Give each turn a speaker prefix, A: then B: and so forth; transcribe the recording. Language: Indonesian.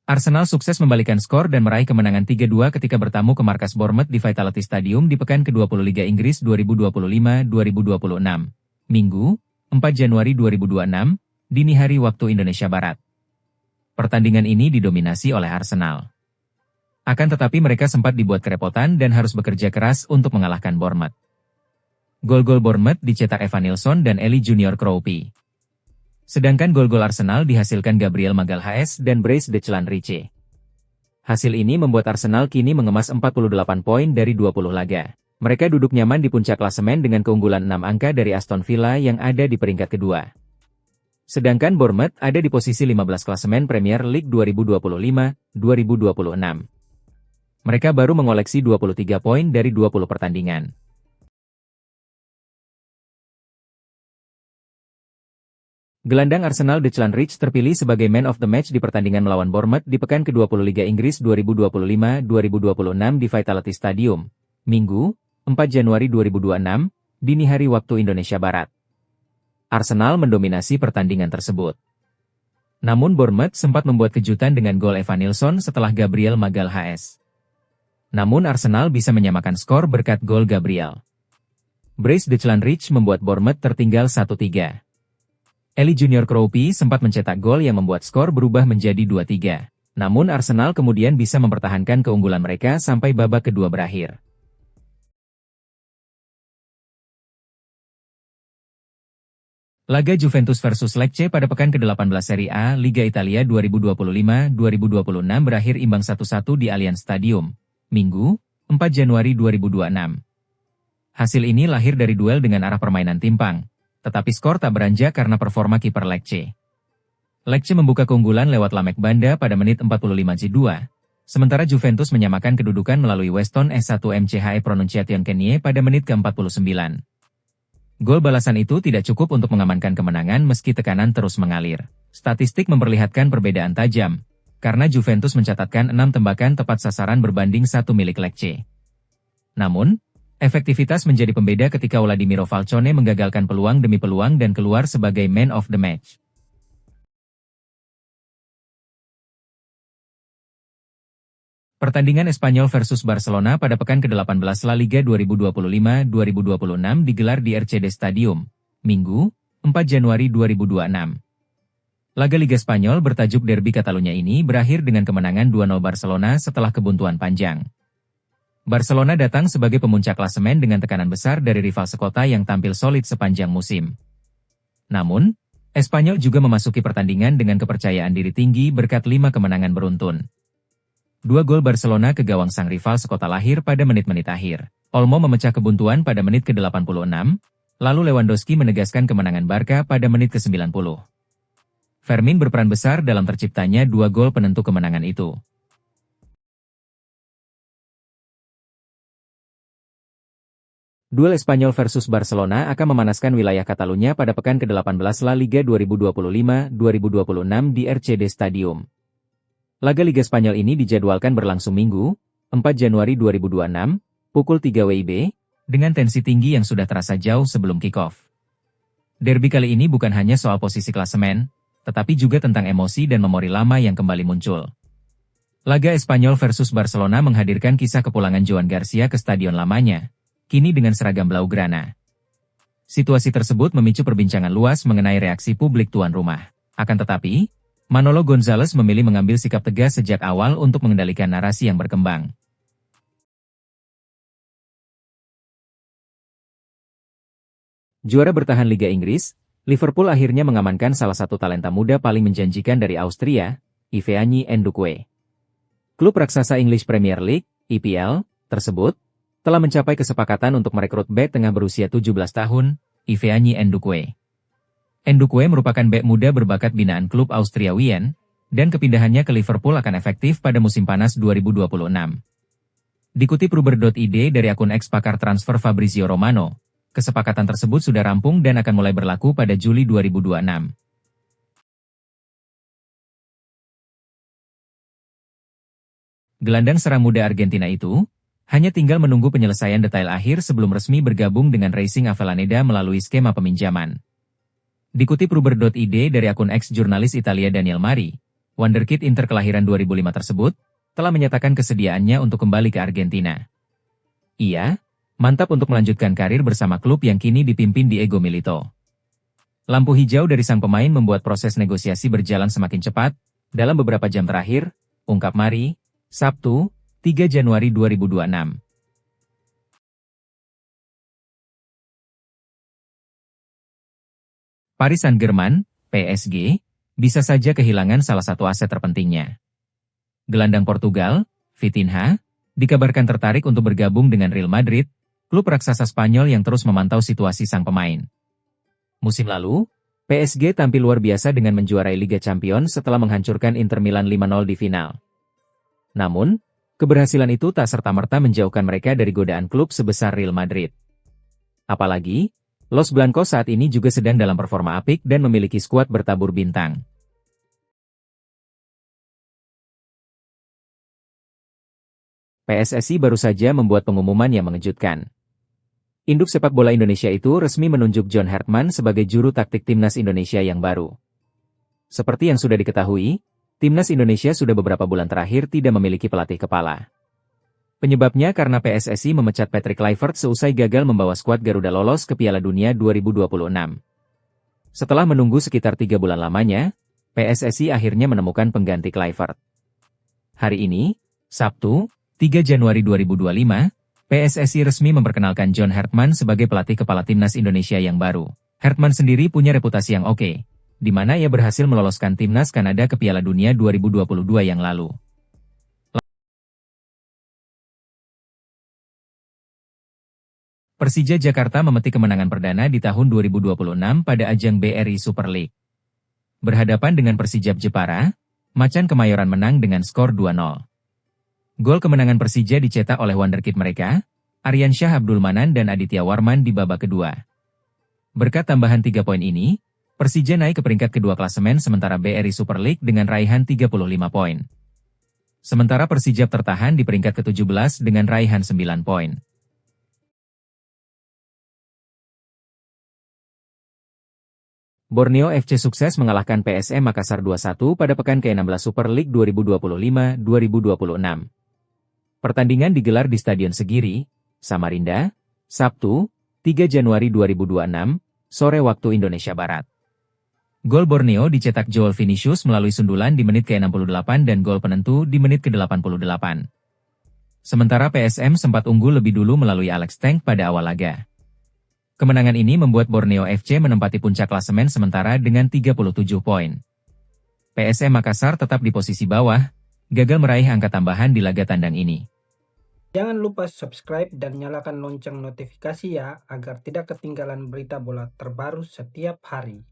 A: Arsenal sukses membalikan skor dan meraih kemenangan 3-2 ketika bertamu ke markas Bournemouth di Vitality Stadium di pekan ke-20 Liga Inggris 2025-2026. Minggu, 4 Januari 2026, dini hari waktu Indonesia Barat. Pertandingan ini didominasi oleh Arsenal. Akan tetapi mereka sempat dibuat kerepotan dan harus bekerja keras untuk mengalahkan Bournemouth. Gol-gol Bournemouth dicetak Evan Nilsson dan Eli Junior Kroupy. Sedangkan gol-gol Arsenal dihasilkan Gabriel Magalhaes dan Brice Declan-Riche. Hasil ini membuat Arsenal kini mengemas 48 poin dari 20 laga. Mereka duduk nyaman di puncak klasemen dengan keunggulan 6 angka dari Aston Villa yang ada di peringkat kedua. Sedangkan Bournemouth ada di posisi 15 klasemen Premier League 2025-2026. Mereka baru mengoleksi 23 poin dari 20 pertandingan. Gelandang Arsenal Declan-Riche terpilih sebagai Man of the Match di pertandingan melawan Bournemouth di pekan ke-20 Liga Inggris 2025-2026 di Vitality Stadium, Minggu, 4 Januari 2026, dini hari waktu Indonesia Barat. Arsenal mendominasi pertandingan tersebut. Namun Bournemouth sempat membuat kejutan dengan gol Evan Nilsson setelah Gabriel Magalhaes. Namun Arsenal bisa menyamakan skor berkat gol Gabriel. Brice Declan-Riche membuat Bournemouth tertinggal 1-3. Eli Junior Kroupy sempat mencetak gol yang membuat skor berubah menjadi 2-3. Namun Arsenal kemudian bisa mempertahankan keunggulan mereka sampai babak kedua berakhir. Laga Juventus versus Lecce pada pekan ke-18 Serie A Liga Italia 2025-2026 berakhir imbang 1-1 di Allianz Stadium, Minggu, 4 Januari 2026. Hasil ini lahir dari duel dengan arah permainan timpang. Tetapi skor tak beranjak karena performa kiper Lecce. Lecce membuka keunggulan lewat Lamek Banda pada menit 45J2, sementara Juventus menyamakan kedudukan melalui Weston S1 MCHE Pronunciation Kenie pada menit ke-49. Gol balasan itu tidak cukup untuk mengamankan kemenangan meski tekanan terus mengalir. Statistik memperlihatkan perbedaan tajam, karena Juventus mencatatkan 6 tembakan tepat sasaran berbanding 1 milik Lecce. Namun, efektivitas menjadi pembeda ketika Wladimiro Falcone menggagalkan peluang demi peluang dan keluar sebagai Man of the Match. Pertandingan Espanyol versus Barcelona pada pekan ke-18 La Liga 2025-2026 digelar di RCD Stadium, Minggu, 4 Januari 2026. Laga Liga Spanyol bertajuk Derby Catalunya ini berakhir dengan kemenangan 2-0 Barcelona setelah kebuntuan panjang. Barcelona datang sebagai pemuncak klasemen dengan tekanan besar dari rival sekota yang tampil solid sepanjang musim. Namun, Espanyol juga memasuki pertandingan dengan kepercayaan diri tinggi berkat 5 kemenangan beruntun. 2 gol Barcelona ke gawang sang rival sekota lahir pada menit-menit akhir. Olmo memecah kebuntuan pada menit ke-86, lalu Lewandowski menegaskan kemenangan Barca pada menit ke-90. Fermin berperan besar dalam terciptanya 2 gol penentu kemenangan itu. Duel Espanyol versus Barcelona akan memanaskan wilayah Catalunya pada pekan ke-18 La Liga 2025-2026 di RCD Stadium. Laga Liga Spanyol ini dijadwalkan berlangsung Minggu, 4 Januari 2026, pukul 3 WIB, dengan tensi tinggi yang sudah terasa jauh sebelum kick-off. Derby kali ini bukan hanya soal posisi klasemen, tetapi juga tentang emosi dan memori lama yang kembali muncul. Laga Espanyol versus Barcelona menghadirkan kisah kepulangan Joan Garcia ke stadion lamanya, kini dengan seragam Blaugrana. Situasi tersebut memicu perbincangan luas mengenai reaksi publik tuan rumah. Akan tetapi, Manolo Gonzalez memilih mengambil sikap tegas sejak awal untuk mengendalikan narasi yang berkembang. Juara bertahan Liga Inggris, Liverpool akhirnya mengamankan salah satu talenta muda paling menjanjikan dari Austria, Yvonne Ndukwe. Klub raksasa English Premier League, EPL, tersebut, telah mencapai kesepakatan untuk merekrut bek tengah berusia 17 tahun, Iveani Ndukwe. Ndukwe merupakan bek muda berbakat binaan klub Austria Wien, dan kepindahannya ke Liverpool akan efektif pada musim panas 2026. Dikutip Ruber.id dari akun ex-pakar transfer Fabrizio Romano, kesepakatan tersebut sudah rampung dan akan mulai berlaku pada Juli 2026. Gelandang serang muda Argentina itu hanya tinggal menunggu penyelesaian detail akhir sebelum resmi bergabung dengan Racing Avellaneda melalui skema peminjaman. Dikutip Ruber.id dari akun ex-jurnalis Italia Daniel Mari, wonderkid Inter kelahiran 2005 tersebut telah menyatakan kesediaannya untuk kembali ke Argentina. Ia mantap untuk melanjutkan karir bersama klub yang kini dipimpin Diego Milito. Lampu hijau dari sang pemain membuat proses negosiasi berjalan semakin cepat dalam beberapa jam terakhir, ungkap Mari, Sabtu, 3 Januari 2026. Paris Saint-Germain, PSG, bisa saja kehilangan salah satu aset terpentingnya. Gelandang Portugal, Vitinha, dikabarkan tertarik untuk bergabung dengan Real Madrid, klub raksasa Spanyol yang terus memantau situasi sang pemain. Musim lalu, PSG tampil luar biasa dengan menjuarai Liga Champions setelah menghancurkan Inter Milan 5-0 di final. Namun, keberhasilan itu tak serta-merta menjauhkan mereka dari godaan klub sebesar Real Madrid. Apalagi, Los Blancos saat ini juga sedang dalam performa apik dan memiliki skuad bertabur bintang. PSSI baru saja membuat pengumuman yang mengejutkan. Induk sepak bola Indonesia itu resmi menunjuk John Hartman sebagai juru taktik Timnas Indonesia yang baru. Seperti yang sudah diketahui, Timnas Indonesia sudah beberapa bulan terakhir tidak memiliki pelatih kepala. Penyebabnya karena PSSI memecat Patrick Kluivert seusai gagal membawa skuad Garuda lolos ke Piala Dunia 2026. Setelah menunggu sekitar 3 bulan lamanya, PSSI akhirnya menemukan pengganti Kluivert. Hari ini, Sabtu, 3 Januari 2025, PSSI resmi memperkenalkan John Hartman sebagai pelatih kepala Timnas Indonesia yang baru. Hartman sendiri punya reputasi yang oke, di mana ia berhasil meloloskan Timnas Kanada ke Piala Dunia 2022 yang lalu. Persija Jakarta memetik kemenangan perdana di tahun 2026 pada ajang BRI Super League. Berhadapan dengan Persijap Jepara, Macan Kemayoran menang dengan skor 2-0. Gol kemenangan Persija dicetak oleh wonderkid mereka, Aryansyah Abdul Manan dan Aditya Warman di babak kedua. Berkat tambahan 3 poin ini, Persija naik ke peringkat kedua klasemen sementara BRI Super League dengan raihan 35 poin. Sementara Persijap tertahan di peringkat ke-17 dengan raihan 9 poin. Borneo FC sukses mengalahkan PSM Makassar 2-1 pada pekan ke-16 Super League 2025-2026. Pertandingan digelar di Stadion Segiri, Samarinda, Sabtu, 3 Januari 2026, sore waktu Indonesia Barat. Gol Borneo dicetak Joel Vinicius melalui sundulan di menit ke-68 dan gol penentu di menit ke-88. Sementara PSM sempat unggul lebih dulu melalui Alex Tank pada awal laga. Kemenangan ini membuat Borneo FC menempati puncak klasemen sementara dengan 37 poin. PSM Makassar tetap di posisi bawah, gagal meraih angka tambahan di laga tandang ini.
B: Jangan lupa subscribe dan nyalakan lonceng notifikasi ya, agar tidak ketinggalan berita bola terbaru setiap hari.